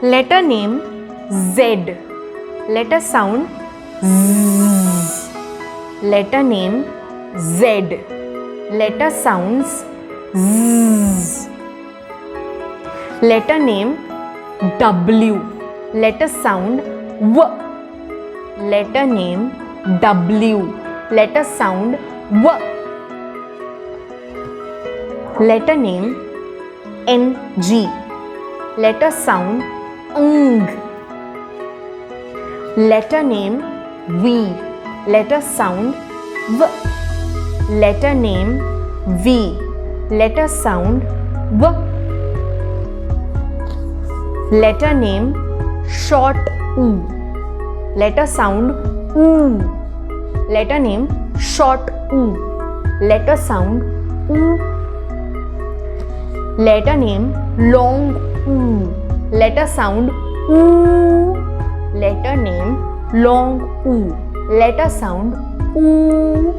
Letter name Z. Letter sound Z. Letter name Z. Letter sounds Z. Letter name W. Letter sound W. Letter name W. Letter sound W. Letter name NG. Letter sound ng. Letter name V. Letter sound V. Letter name V. Letter sound V. Letter name short U. Letter sound U. Letter name short U. Letter sound U. Letter name long U. Letter sound U. Letter name long U. Letter sound U.